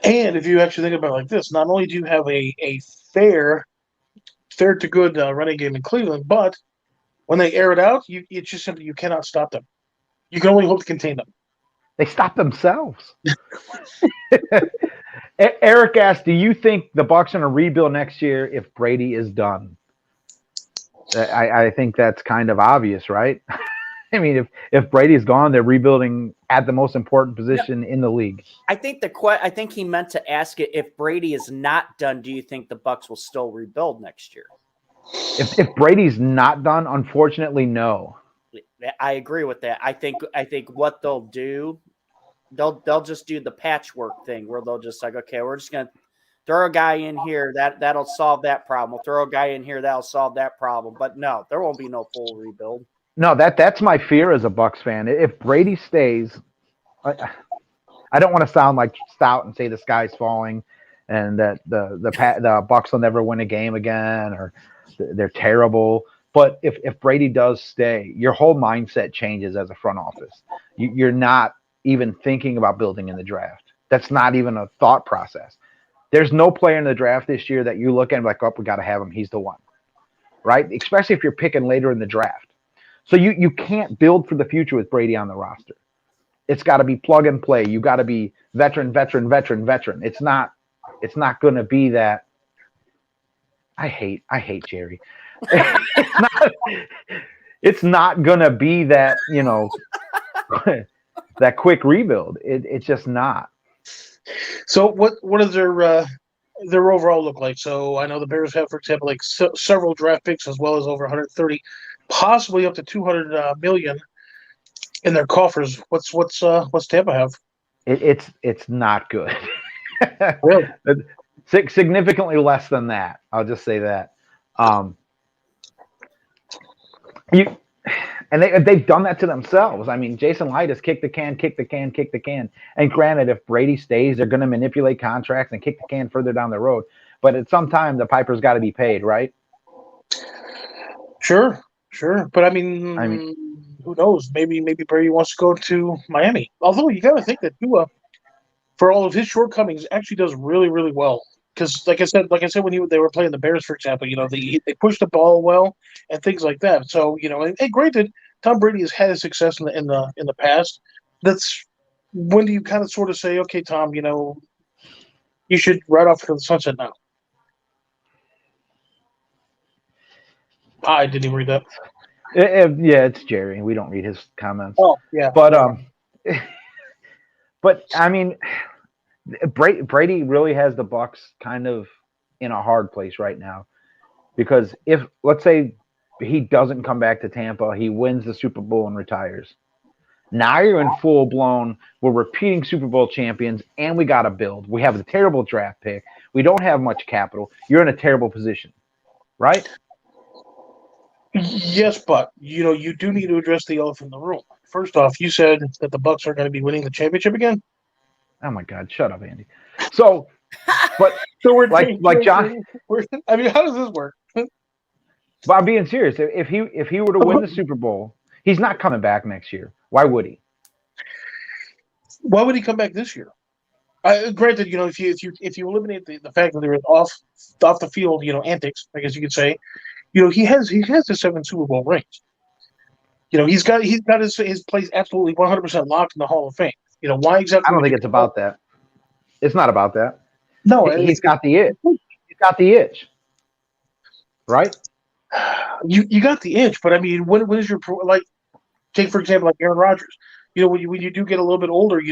And if you actually think about it like this, not only do you have a fair to good running game in Cleveland, but when they air it out, it's just simply you cannot stop them. You can only hope to contain them. They stop themselves. Eric asked, do you think the Bucs are going to rebuild next year if Brady is done? I think that's kind of obvious, right? I mean, if Brady's gone, they're rebuilding at the most important position in the league. I think he meant to ask it, if Brady is not done, do you think the Bucs will still rebuild next year? If Brady's not done, unfortunately, no. I agree with that. I think what they'll do, they'll just do the patchwork thing where they'll just like, okay, we're just gonna throw a guy in here that'll solve that problem. We'll throw a guy in here that'll solve that problem. But no, there won't be no full rebuild. No, that's my fear as a Bucs fan. If Brady stays, I don't want to sound like stout and say the sky's falling and that the Bucs will never win a game again or they're terrible. But if Brady does stay, your whole mindset changes as a front office. You're not even thinking about building in the draft. That's not even a thought process. There's no player in the draft this year that you look at and like, oh, we got to have him. He's the one, right? Especially if you're picking later in the draft. So you can't build for the future with Brady on the roster. It's got to be plug and play. You got to be veteran. It's not going to be that. I hate Jerry. It's not going to be that, that quick rebuild. It's just not. So what does their overall look like? So I know the Bears have, for example, like several draft picks as well as over 130, possibly up to 200 million in their coffers. What's Tampa have? It's not good. Really? Significantly less than that. I'll just say that. They've done that to themselves. I mean, Jason Light has kicked the can. And granted, if Brady stays, they're going to manipulate contracts and kick the can further down the road. But at some time, the piper's got to be paid, right? Sure. But I mean, who knows? Maybe Brady wants to go to Miami. Although you got to think that Tua, for all of his shortcomings, actually does really, really well. Because, like I said, when they were playing the Bears, for example, they pushed the ball well and things like that. So, and granted, Tom Brady has had his success in the past. That's when do you kind of sort of say, okay, Tom, you should ride off to the sunset now. I didn't even read that. Yeah, it's Jerry. We don't read his comments. Oh, yeah. But I mean, Brady really has the Bucs kind of in a hard place right now, because if, let's say, he doesn't come back to Tampa, he wins the Super Bowl and retires. Now you're in full blown. We're repeating Super Bowl champions, and we got to build. We have a terrible draft pick. We don't have much capital. You're in a terrible position, right? Yes, but you do need to address the elephant in the room. First off, you said that the Bucs are going to be winning the championship again. Oh my God! Shut up, Andy. So we're like John. I mean, how does this work? But I'm being serious. If he were to win the Super Bowl, he's not coming back next year. Why would he? Why would he come back this year? Granted, if you eliminate the fact that there was off the field, antics, I guess you could say, he has the 7 Super Bowl rings. He's got his place absolutely 100% locked in the Hall of Fame. Why exactly? I don't think it's about that. It's not about that. No, he's got the itch. He's got the itch, right? You got the itch, but I mean, when is your like? Take for example, like Aaron Rodgers. When you do get a little bit older,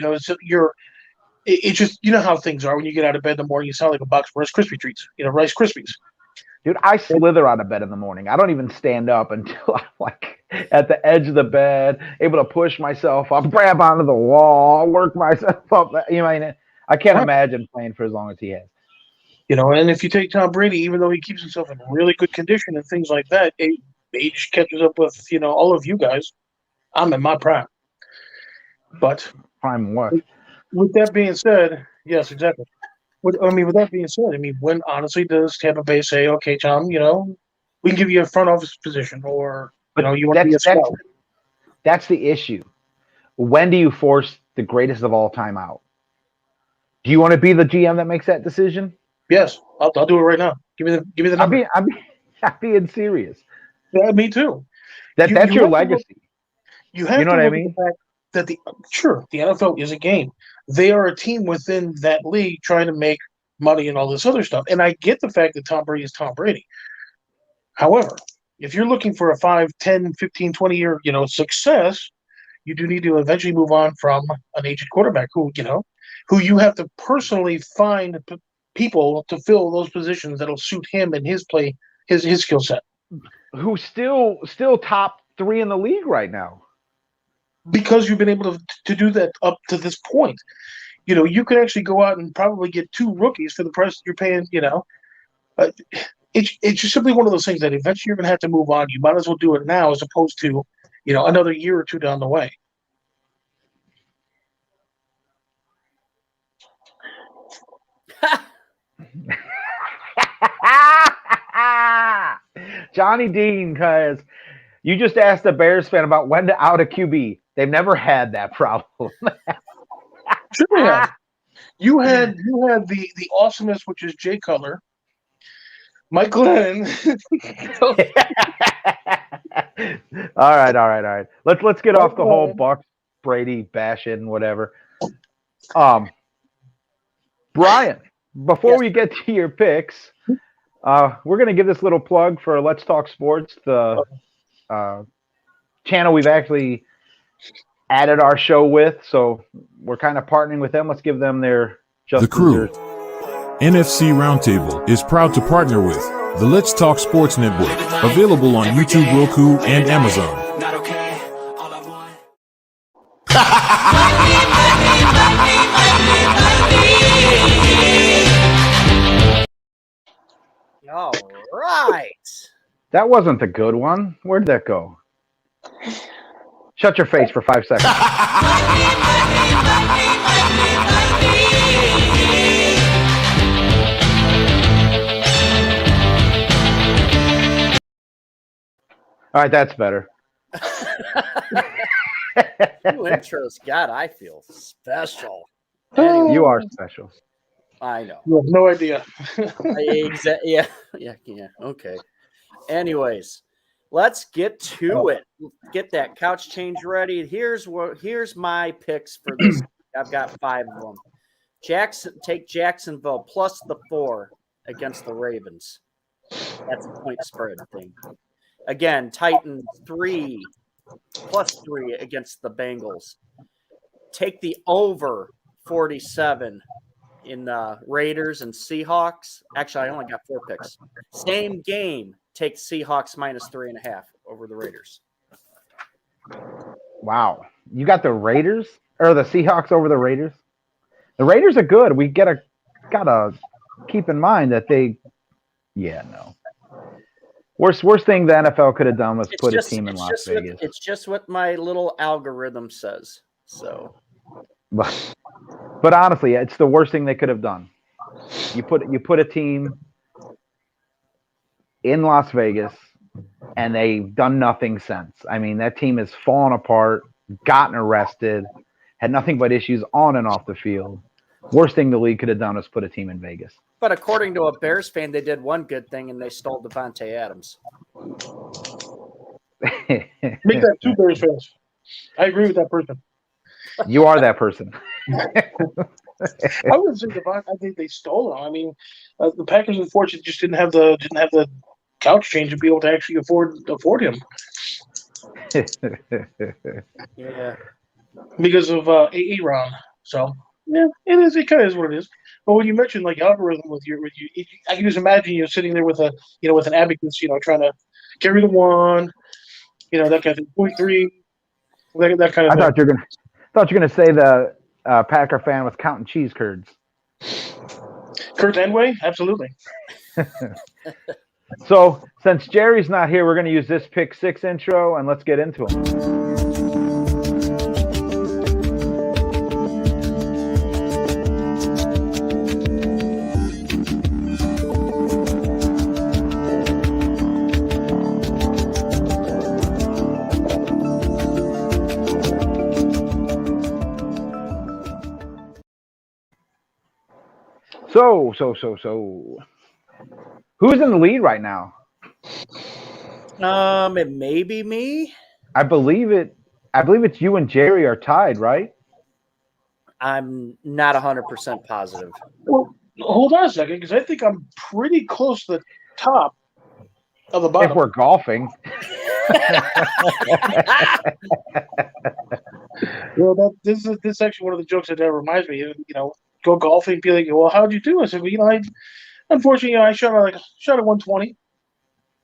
it's just how things are when you get out of bed in the morning. You sound like a box of Rice Krispie treats. Rice Krispies. Dude, I slither out of bed in the morning. I don't even stand up until I'm like at the edge of the bed, able to push myself up, grab onto the wall, work myself up. I can't imagine playing for as long as he has. And if you take Tom Brady, even though he keeps himself in really good condition and things like that, age catches up with all of you guys. I'm in my prime. But prime what? With that being said, yes, exactly. With that being said, when honestly does Tampa Bay say, okay, Tom, we can give you a front office position, or you want to be a scout? That's the issue. When do you force the greatest of all time out? Do you want to be the GM that makes that decision? Yes, I'll do it right now. Give me the number. I'm being serious. Yeah, me too. That's your legacy. You have to what I look mean? at the fact that the NFL is a game. They are a team within that league trying to make money and all this other stuff. And I get the fact that Tom Brady is Tom Brady. However, if you're looking for a 5, 10, 15, 20-year, success, you do need to eventually move on from an aged quarterback who you have to personally find people to fill those positions that'll suit him and his play, his skill set. Who's still top 3 in the league right now. Because you've been able to do that up to this point. You could actually go out and probably get 2 rookies for the price you're paying, It's just simply one of those things that eventually you're going to have to move on. You might as well do it now as opposed to, another year or 2 down the way. Johnny Dean, because you just asked a Bears fan about when to out a QB. They've never had that problem. Sure they have. You had the awesomeness, which is Jay Cutler, Mike Glennon. All right. Let's get off the whole Bucs, Brady, bashing, whatever. Brian, before we get to your picks, we're going to give this little plug for Let's Talk Sports, the channel we've actually added our show with. So we're kind of partnering with them. Let's give them their just The Crüe NFC Roundtable is proud to partner with the Let's Talk Sports Network, available on YouTube, Roku, and Amazon. All right. That wasn't the good one. Where did that go? Shut your face for 5 seconds. All right, that's better. New intros, God, I feel special. Anyway, You are special. I know. you have no idea. Yeah. Okay. Anyways, let's get to it. Get that couch change ready. Here's my picks for this. I've got 5 of them. Take Jacksonville plus the 4 against the Ravens. That's a point spread thing. Again, Titans 3 plus 3 against the Bengals. Take the over 47 in Raiders and Seahawks. Actually, I only got 4 picks. Same game. Take Seahawks minus 3.5 over the Raiders. Wow. You got the Raiders or the Seahawks over the Raiders? The Raiders are good. We gotta keep in mind that no. Worst thing the NFL could have done was put a team in Las Vegas. It's just what my little algorithm says. So, but honestly, it's the worst thing they could have done. You put a team in Las Vegas, and they've done nothing since. I mean, that team has fallen apart, gotten arrested, had nothing but issues on and off the field. Worst thing the league could have done was put a team in Vegas. but according to a Bears fan, they did one good thing, and they stole Devontae Adams. Make that 2 Bears fans. I agree with that person. You are that person. I wouldn't say Devontae. I think they stole him. I mean, the Packers unfortunately just didn't have the couch change to be able to actually afford him Yeah. because of Aaron. So yeah, it is. It kind of is what it is. But when you mentioned like algorithm with you, I can just imagine you sitting there with with an abacus, trying to carry the 1, that kind of thing, 0.3, that kind of. I thought you're gonna say the Packer fan was counting cheese curds. Kurt Enway, absolutely. So since Jerry's not here, we're gonna use this pick 6 intro and let's get into them. So, who's in the lead right now? It may be me. I believe it's you and Jerry are tied, right? I'm not 100% positive. Well, hold on a second, because I think I'm pretty close to the top of the bottom. If we're golfing. Well, this is actually one of the jokes that reminds me. Go golfing, be like, well, how'd you do? I said, well, unfortunately, I shot at 120. It's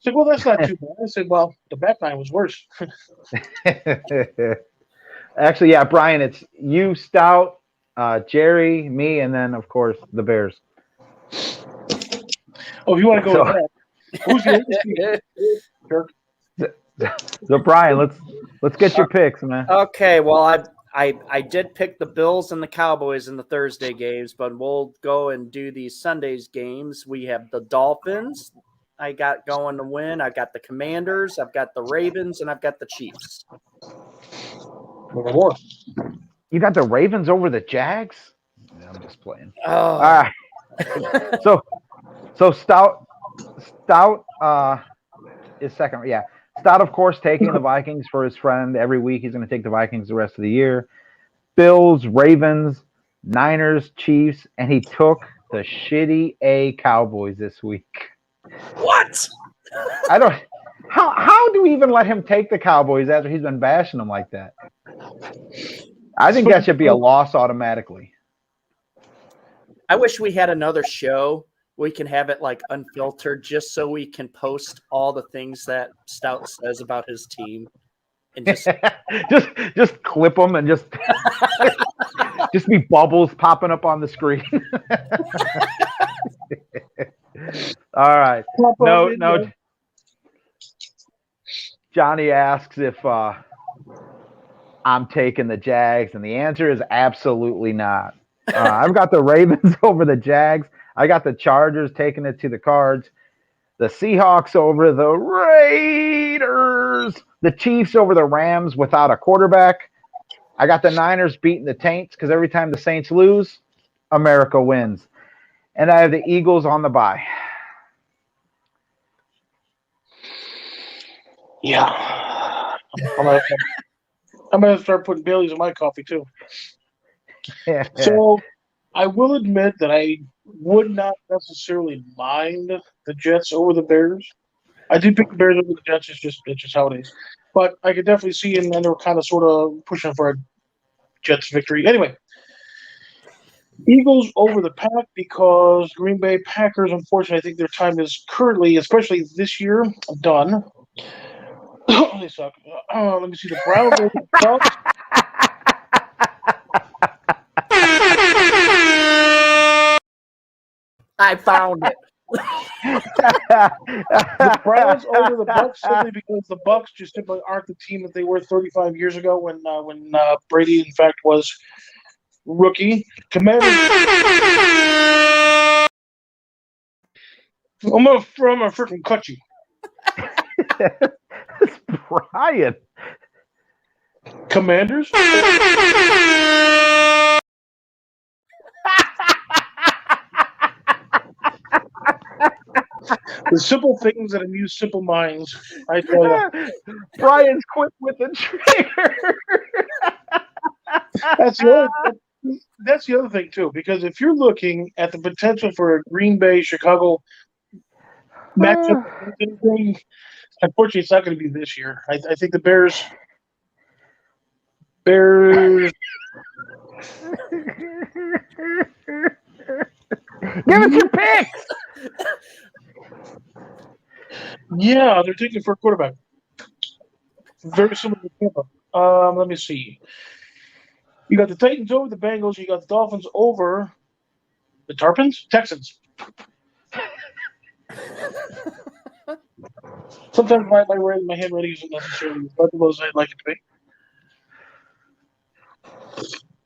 like, well, that's not too bad. I said, well, the back nine was worse. Actually, yeah, Brian, it's you, Stout, Jerry, me, and then of course the Bears. Oh, if you want to go with that, who's the jerk? So Brian, let's get your picks, man. Okay, well, I did pick the Bills and the Cowboys in the Thursday games, but we'll go and do these Sundays games. We have the Dolphins I got going to win. I got the Commanders. I've got the Ravens, and I've got the Chiefs. More. You got the Ravens over the Jags? Yeah, I'm just playing. Oh. All right. So Stout is second. Yeah. Stout, of course, taking the Vikings for his friend. Every week he's going to take the Vikings the rest of the year. Bills, Ravens, Niners, Chiefs, and he took the shitty A Cowboys this week. What? I don't. How do we even let him take the Cowboys after he's been bashing them like that? I think that should be a loss automatically. I wish we had another show. We can have it like unfiltered, just so we can post all the things that Stout says about his team, and just clip them and just be bubbles popping up on the screen. All right. No. Johnny asks if I'm taking the Jags, and the answer is absolutely not. I've got the Ravens over the Jags. I got the Chargers taking it to the Cards. The Seahawks over the Raiders. The Chiefs over the Rams without a quarterback. I got the Niners beating the Taints because every time the Saints lose, America wins. And I have the Eagles on the bye. Yeah. I'm gonna start putting Baileys in my coffee too. So I will admit that I would not necessarily mind the Jets over the Bears. I do pick the Bears over the Jets. It's just how it is. But I could definitely see, and they were kind of sort of pushing for a Jets victory. Anyway, Eagles over the Pack because Green Bay Packers, unfortunately, I think their time is currently, especially this year, done. They suck. Let me see the Browns over the Bucs. I found it. The Browns over the Bucs simply because the Bucs just simply aren't the team that they were 35 years ago when Brady, in fact, was rookie. Commanders. I'm gonna freaking cut you. It's Brian. Commanders. The simple things that amuse simple minds. I tell you. Brian's quick with the trigger. That's the other thing too, because if you're looking at the potential for a Green Bay Chicago matchup, unfortunately, it's not going to be this year. I think the Bears. Give us your picks. Yeah, they're taking for a quarterback. Very similar to Tampa. Let me see. You got the Titans over the Bengals. You got the Dolphins over the Texans. Sometimes my handwriting isn't necessarily as legible as I'd like it to be.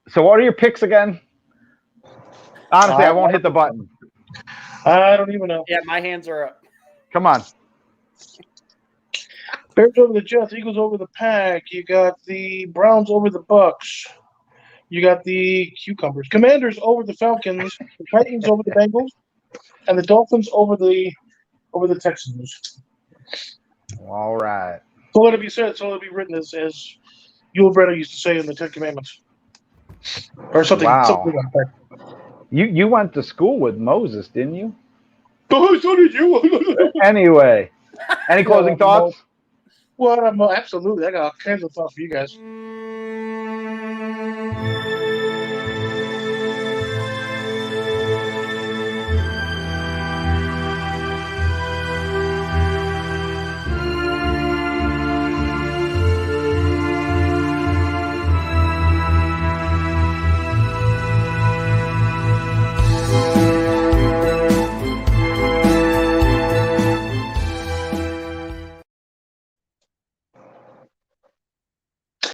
So what are your picks again? Honestly, I won't hit the button. I don't even know. Yeah, my hands are up. Come on. Bears over the Jets, Eagles over the Pack. You got the Browns over the Bucs. You got the Cucumbers. Commanders over the Falcons. The Titans over the Bengals, and the Dolphins over the Texans. All right. So let it be said. So let it be written as Yul Brynner used to say in the Ten Commandments, or something. Wow. Something like that. You went to school with Moses, didn't you? Oh, so did you. Anyway, any closing thoughts? Well, absolutely. I got all kinds of thoughts for you guys.